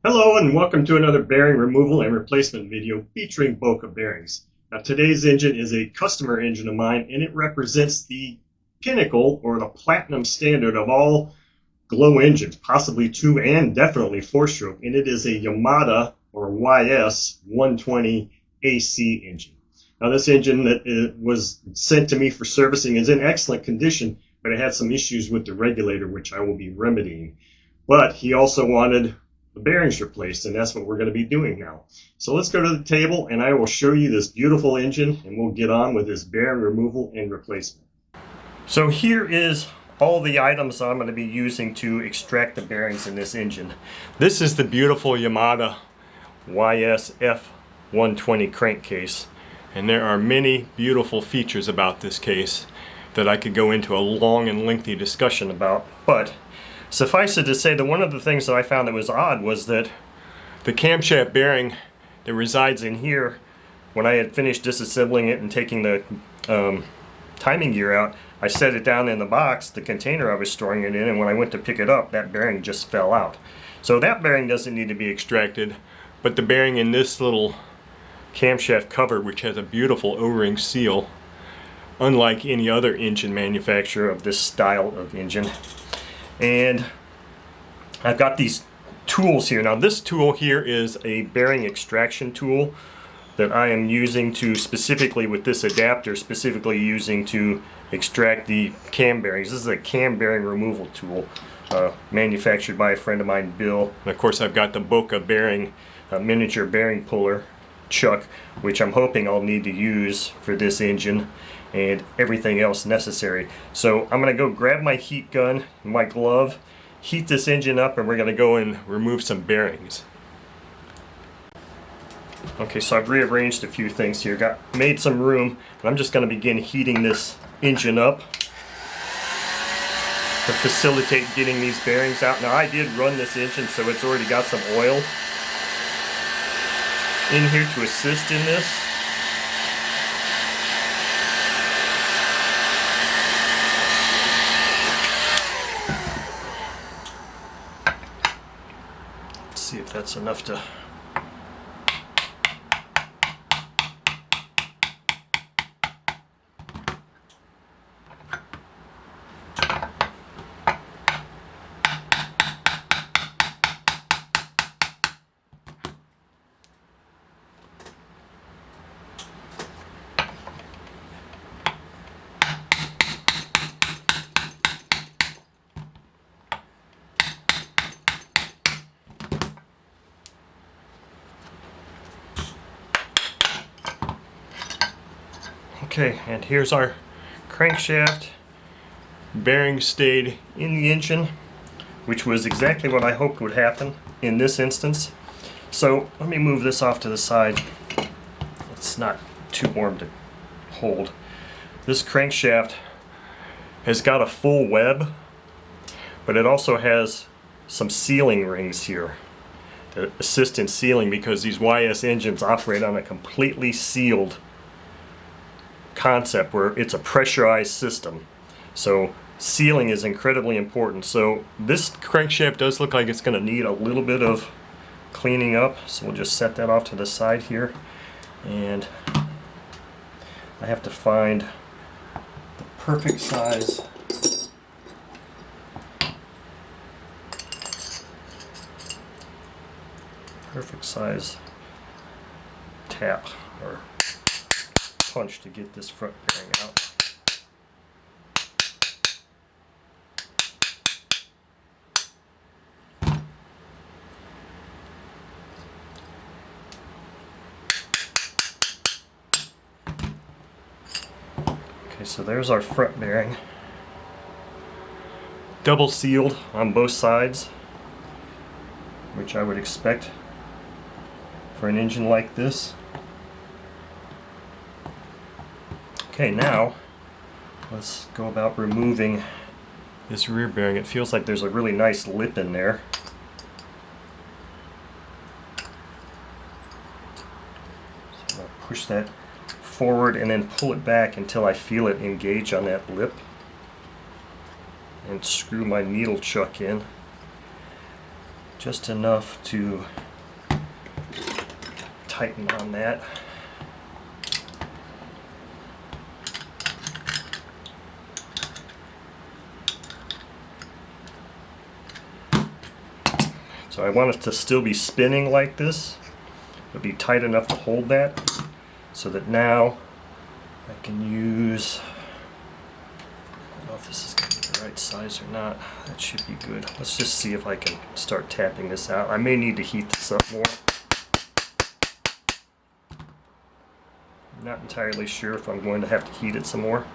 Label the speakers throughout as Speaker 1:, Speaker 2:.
Speaker 1: Hello and welcome to another bearing removal and replacement video featuring Boca bearings. Now today's engine is a customer engine of mine and it represents the pinnacle or the platinum standard of all glow engines, possibly two and definitely four stroke, and it is a Yamaha or YS 120 AC engine. Now this engine that was sent to me for servicing is in excellent condition, but it had some issues with the regulator which I will be remedying. But he also wanted the bearings replaced, and that's what we're going to be doing now. So let's go to the table and I will show you this beautiful engine and we'll get on with this bearing removal and replacement. So here is all the items I'm going to be using to extract the bearings in this engine. This is the beautiful Yamaha YS F120 crankcase, and there are many beautiful features about this case that I could go into a long and lengthy discussion about, but suffice it to say that one of the things that I found that was odd was that the camshaft bearing that resides in here, when I had finished disassembling it and taking the timing gear out, I set it down in the box, the container I was storing it in, and when I went to pick it up, that bearing just fell out. So that bearing doesn't need to be extracted, but the bearing in this little camshaft cover, which has a beautiful O-ring seal, unlike any other engine manufacturer of this style of engine. And I've got these tools here. Now this tool here is a bearing extraction tool that I am using to specifically with this adapter, specifically using to extract the cam bearings. This is a cam bearing removal tool manufactured by a friend of mine, Bill. And of course I've got the Boca bearing miniature bearing puller chuck, which I'm hoping I'll need to use for this engine and everything else necessary. So I'm going to go grab my heat gun, my glove, heat this engine up, and we're going to go and remove some bearings. Okay, so I've rearranged a few things here, made some room, and I'm just going to begin heating this engine up to facilitate getting these bearings out. Now I did run this engine, so it's already got some oil in here to assist in this. See if that's enough to Okay, and here's our crankshaft. Bearing stayed in the engine, which was exactly what I hoped would happen in this instance. So let me move this off to the side. It's not too warm to hold. This crankshaft has got a full web, but it also has some sealing rings here that assist in sealing, because these YS engines operate on a completely sealed concept where it's a pressurized system. So sealing is incredibly important. So this crankshaft does look like it's going to need a little bit of cleaning up. So we'll just set that off to the side here. And I have to find the perfect size tap or punch to get this front bearing out. Okay, so there's our front bearing. Double sealed on both sides, which I would expect for an engine like this. Okay, now let's go about removing this rear bearing. It feels like there's a really nice lip in there. So I'll push that forward and then pull it back until I feel it engage on that lip. and screw my needle chuck in. just enough to tighten on that. So I want it to still be spinning like this, but be tight enough to hold that, so that now I can use, I don't know if this is going to be the right size or not. That should be good. Let's just see if I can start tapping this out. I may need to heat this up more. I'm not entirely sure if I'm going to have to heat it some more.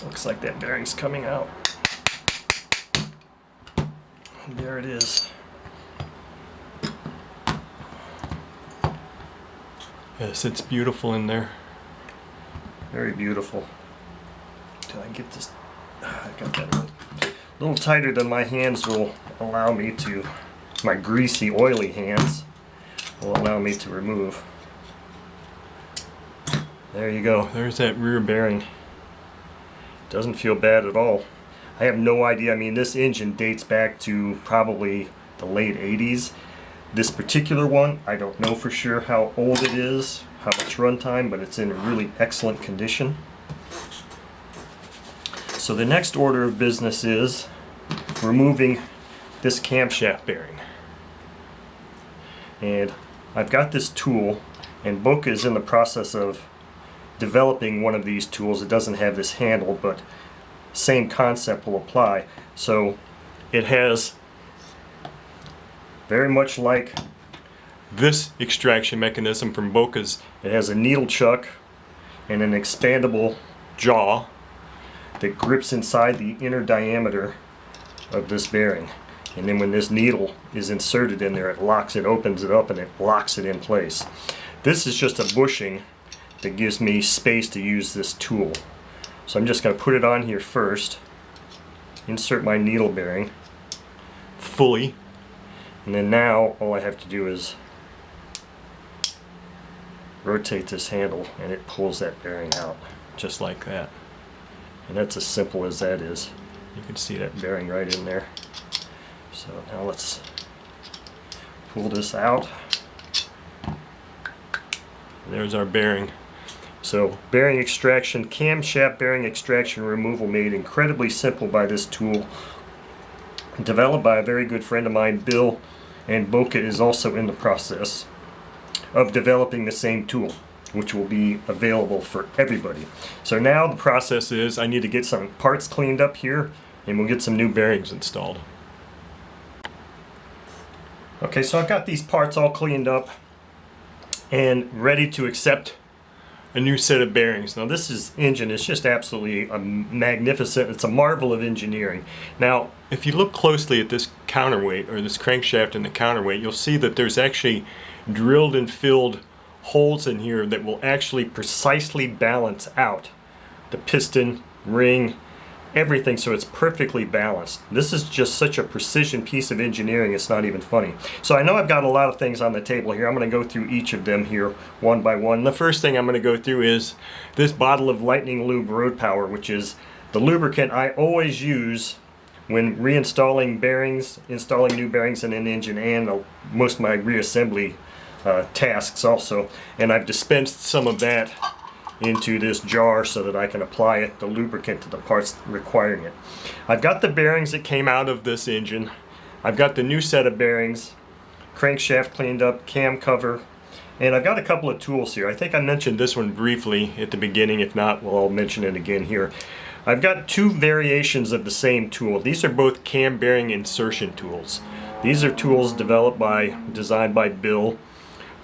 Speaker 1: Looks like that bearing's coming out. And there it is.
Speaker 2: Yes, it's beautiful in there.
Speaker 1: Very beautiful. Till I get this, I got that a little tighter than my hands will allow me to, my greasy, oily hands will allow me to remove. There you go.
Speaker 2: There's that rear bearing.
Speaker 1: Doesn't feel bad at all. I have no idea. I mean, this engine dates back to probably the late 80s. This particular one, I don't know for sure how old it is, how much runtime, but it's in really excellent condition. So the next order of business is removing this camshaft bearing. And I've got this tool, and Boca is in the process of developing one of these tools. It doesn't have this handle, but same concept will apply. So it has, very much like
Speaker 2: this extraction mechanism from Boca's,
Speaker 1: it has a needle chuck and an expandable jaw that grips inside the inner diameter of this bearing. And then when this needle is inserted in there, it locks it, opens it up, and it locks it in place. This is just a bushing that gives me space to use this tool. So I'm just going to put it on here first, insert my needle bearing
Speaker 2: fully,
Speaker 1: and then now all I have to do is rotate this handle and it pulls that bearing out.
Speaker 2: just like that.
Speaker 1: And that's as simple as that is.
Speaker 2: You can see that.
Speaker 1: Bearing right in there. So now let's pull this out.
Speaker 2: There's our bearing.
Speaker 1: So bearing extraction, camshaft bearing extraction removal, made incredibly simple by this tool. Developed by a very good friend of mine, Bill, and Boca is also in the process of developing the same tool, which will be available for everybody. So now the process is I need to get some parts cleaned up here, and we'll get some new bearings installed. Okay, so I've got these parts all cleaned up and ready to accept
Speaker 2: A new set of bearings.
Speaker 1: Now this engine is just absolutely magnificent. It's a marvel of engineering. Now,
Speaker 2: if you look closely at this counterweight, or this crankshaft and the counterweight, you'll see that there's actually drilled and filled holes in here that will actually precisely balance out the piston, ring, everything, so it's perfectly balanced. This is just such a precision piece of engineering, it's not even funny. So I know I've got a lot of things on the table here. I'm going to go through each of them here one by one. The first thing I'm going to go through is this bottle of Lightning Lube Road Power, which is the lubricant I always use when reinstalling bearings, installing new bearings in an engine, and most of my reassembly tasks also. And I've dispensed some of that into this jar so that I can apply it, the lubricant, to the parts requiring it. I've got the bearings that came out of this engine. I've got the new set of bearings, crankshaft cleaned up, cam cover, and I've got a couple of tools here. I think I mentioned this one briefly at the beginning. If not, well, I'll mention it again here. I've got two variations of the same tool. These are both cam bearing insertion tools. These are tools designed by Bill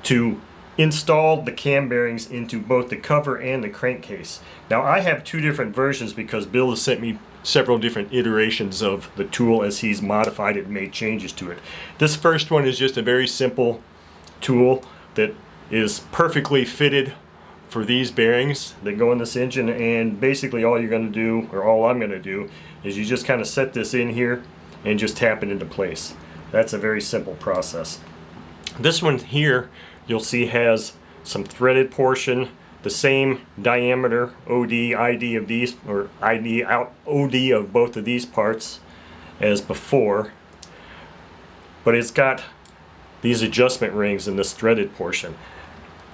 Speaker 2: to install the cam bearings into both the cover and the crankcase. Now I have two different versions because Bill has sent me several different iterations of the tool as he's modified it and made changes to it. This first one is just a very simple tool that is perfectly fitted for these bearings that go in this engine, and basically all you're going to do, or all I'm going to do, is you just kind of set this in here and just tap it into place. That's a very simple process. This one here, you'll see, has some threaded portion, the same diameter OD, ID of these, or ID out OD of both of these parts. as before, but it's got these adjustment rings in this threaded portion.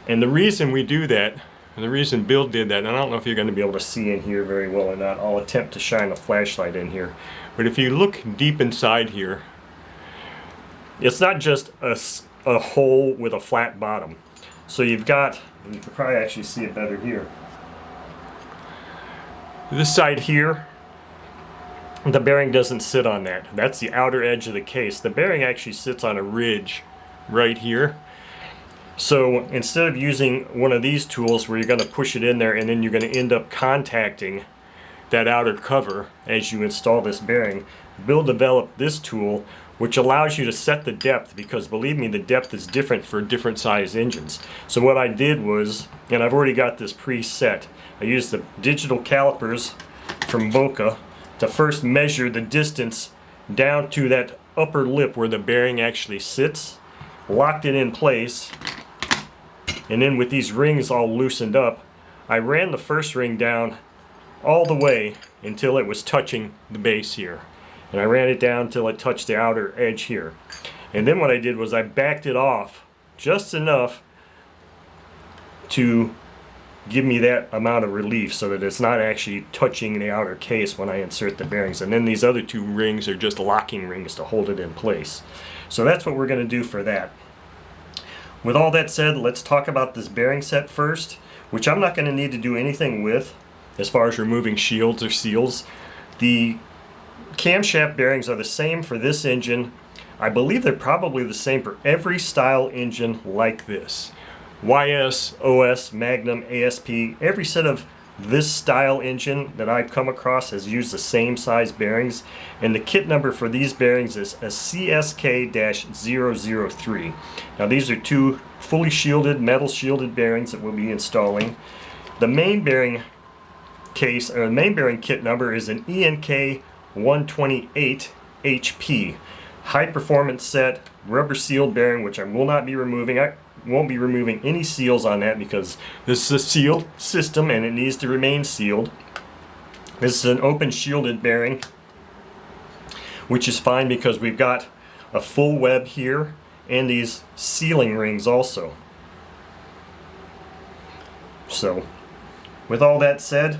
Speaker 2: And the reason we do that, and the reason Bill did that, and I don't know if you're going to be able to see in here very well or not, I'll attempt to shine a flashlight in here, but if you look deep inside here, it's not just a hole with a flat bottom. So you've got, and you can probably actually see it better here, this side here, the bearing doesn't sit on that. That's the outer edge of the case. The bearing actually sits on a ridge right here. So instead of using one of these tools where you're going to push it in there and then you're going to end up contacting that outer cover as you install this bearing, Bill developed this tool which allows you to set the depth, because believe me, the depth is different for different size engines. So what I did was, and I've already got this preset, I used the digital calipers from Boca to first measure the distance down to that upper lip where the bearing actually sits, locked it in place, and then with these rings all loosened up, I ran the first ring down all the way until it was touching the base here. And I ran it down until it touched the outer edge here. And then what I did was I backed it off just enough to give me that amount of relief so that it's not actually touching the outer case when I insert the bearings. And then these other two rings are just locking rings to hold it in place. So that's what we're going to do for that. With all that said, let's talk about this bearing set first, which I'm not going to need to do anything with as far as removing shields or seals. The camshaft bearings are the same for this engine. I believe they're probably the same for every style engine like this. YS, OS, Magnum, ASP, every set of this style engine that I've come across has used the same size bearings, and the kit number for these bearings is a CSK-003. Now these are two fully shielded, metal shielded bearings that we'll be installing. The main bearing case, or the main bearing kit number is an ENK 128 HP. High performance set, rubber sealed bearing, which I will not be removing. I won't be removing any seals on that because this is a sealed system and it needs to remain sealed. This is an open shielded bearing, which is fine because we've got a full web here and these sealing rings also. So with all that said,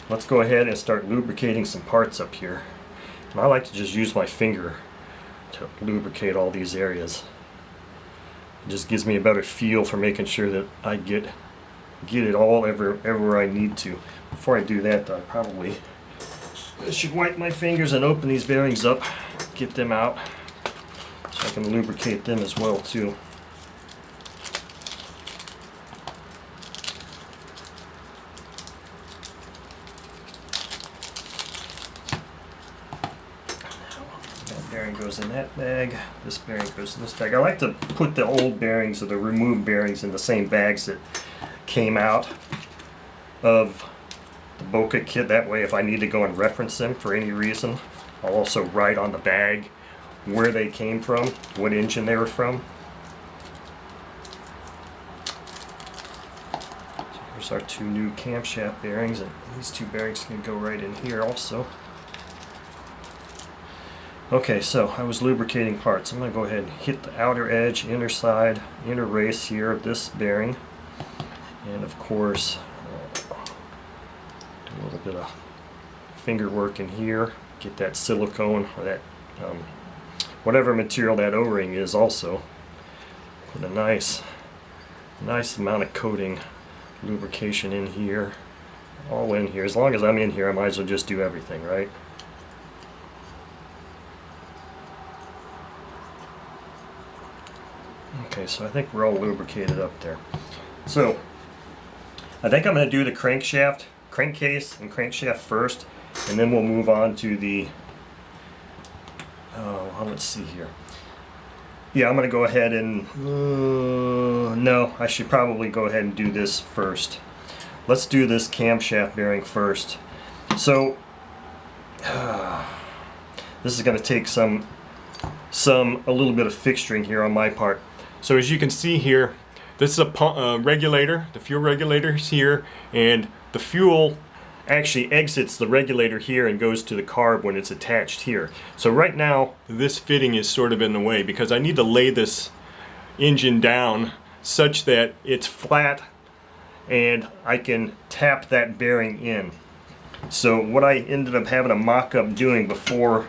Speaker 2: let's go ahead and start lubricating some parts up here. And I like to just use my finger to lubricate all these areas. It just gives me a better feel for making sure that I get it all everywhere I need to. Before I do that, though, I should wipe my fingers and open these bearings up, get them out, so I can lubricate them as well too. Bearing goes in that bag, this bearing goes in this bag. I like to put the old bearings or the removed bearings in the same bags that came out of the Boca kit. That way if I need to go and reference them for any reason, I'll also write on the bag where they came from, what engine they were from. So here's our two new camshaft bearings, and these two bearings can go right in here also. Okay, so I was lubricating parts. I'm going to go ahead and hit the outer edge, inner side, inner race here of this bearing. And of course, do a little bit of finger work in here. Get that silicone or that whatever material that O-ring is also. Put a nice amount of coating lubrication in here. All in here. As long as I'm in here, I might as well just do everything, right? Okay, so I think we're all lubricated up there. So I think I'm going to do the crankcase and crankshaft first, and then we'll move on to the, let's see here. Yeah, I'm going to go ahead and, no, I should probably go ahead and do this first. Let's do this camshaft bearing first. So this is going to take a little bit of fixturing here on my part. So as you can see here, this is a regulator. The fuel regulator is here, and the fuel actually exits the regulator here and goes to the carb when it's attached here. So right now this fitting is sort of in the way because I need to lay this engine down such that it's flat and I can tap that bearing in. So what I ended up having a mock-up doing before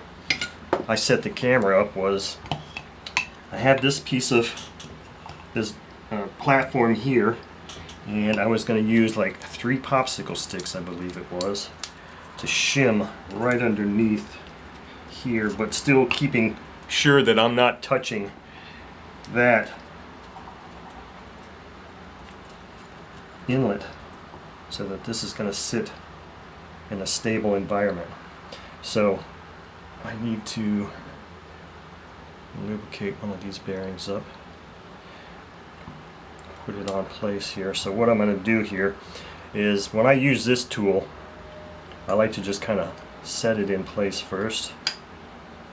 Speaker 2: I set the camera up was I had this piece of this platform here, and I was going to use like 3 popsicle sticks, I believe it was, to shim right underneath here, but still keeping sure that I'm not touching that inlet, so that this is going to sit in a stable environment. So I need to lubricate one of these bearings up, put it on place here. So what I'm going to do here is when I use this tool, I like to just kind of set it in place first.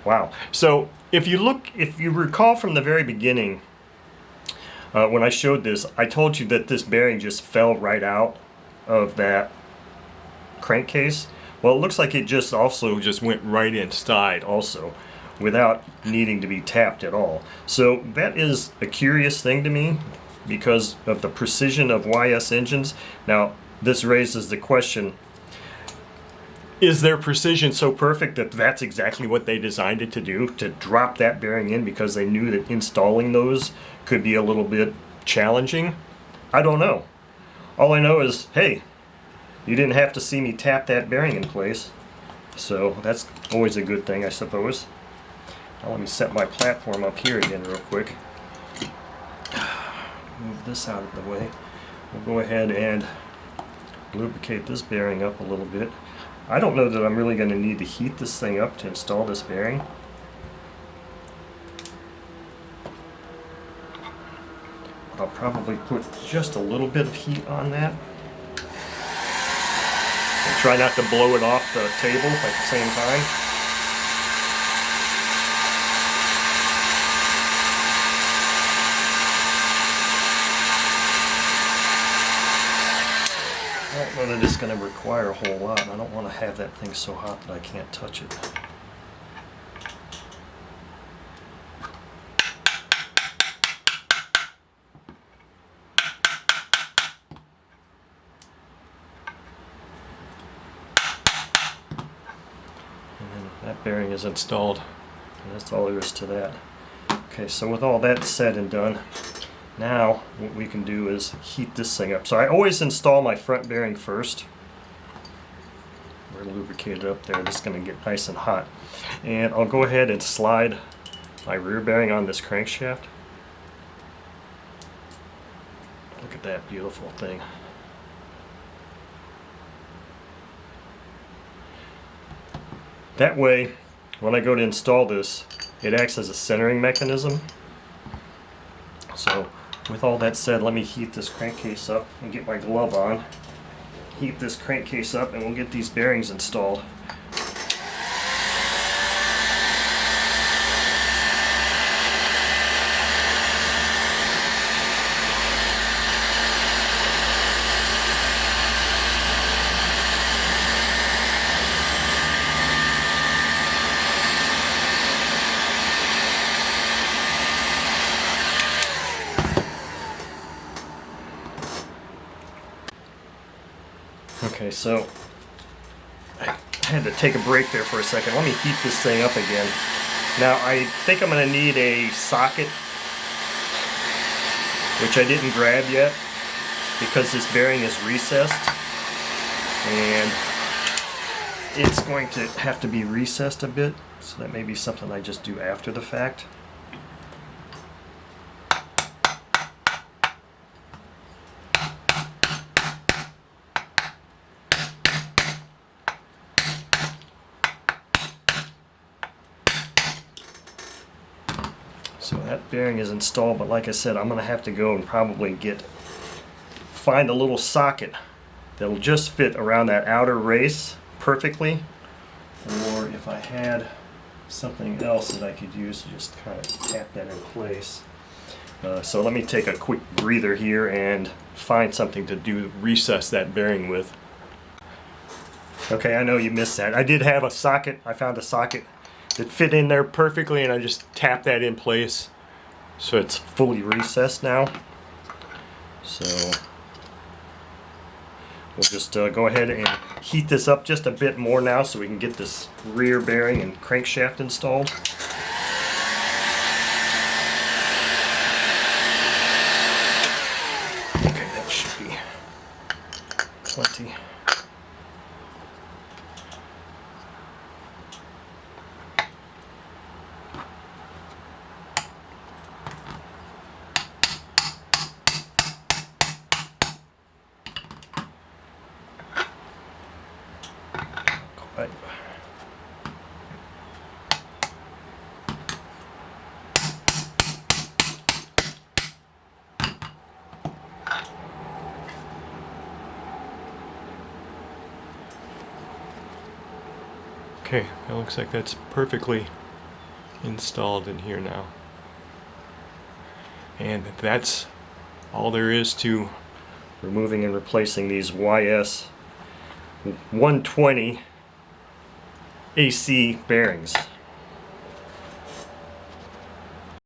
Speaker 2: Wow. So if you recall from the very beginning, when I showed this, I told you that this bearing just fell right out of that crankcase. Well, it looks like it just went right inside also, without needing to be tapped at all. So that is a curious thing to me because of the precision of YS engines. Now, this raises the question, is their precision so perfect that that's exactly what they designed it to do, to drop that bearing in because they knew that installing those could be a little bit challenging? I don't know. All I know is, hey, you didn't have to see me tap that bearing in place. So that's always a good thing, I suppose. Now let me set my platform up here again real quick. Move this out of the way. We'll go ahead and lubricate this bearing up a little bit. I don't know that I'm really going to need to heat this thing up to install this bearing. I'll probably put just a little bit of heat on that. And try not to blow it off the table at the same time. I don't know that it's going to require a whole lot. I don't want to have that thing so hot that I can't touch it. That bearing is installed, and that's all there is to that. Okay, so with all that said and done, now what we can do is heat this thing up. So I always install my front bearing first. We're going to lubricate it up there. This is going to get nice and hot. And I'll go ahead and slide my rear bearing on this crankshaft. Look at that beautiful thing. That way, when I go to install this, it acts as a centering mechanism. So, with all that said, let me heat this crankcase up and get my glove on. Heat this crankcase up and we'll get these bearings installed. Okay, so I had to take a break there for a second. Let me heat this thing up again. Now I think I'm going to need a socket, which I didn't grab yet because this bearing is recessed, and it's going to have to be recessed a bit, so that may be something I just do after the fact. So that bearing is installed, but like I said, I'm going to have to go and probably find a little socket that'll just fit around that outer race perfectly. Or if I had something else that I could use to just kind of tap that in place. So let me take a quick breather here and find something to recess that bearing with. Okay, I know you missed that. I did have a socket. I found a socket that fit in there perfectly, and I just tapped that in place. So it's fully recessed now. So we'll just go ahead and heat this up just a bit more now so we can get this rear bearing and crankshaft installed. Okay, that should be plenty. Right. Okay, that looks like that's perfectly installed in here now. And that's all there is to removing and replacing these YS 120 AC bearings.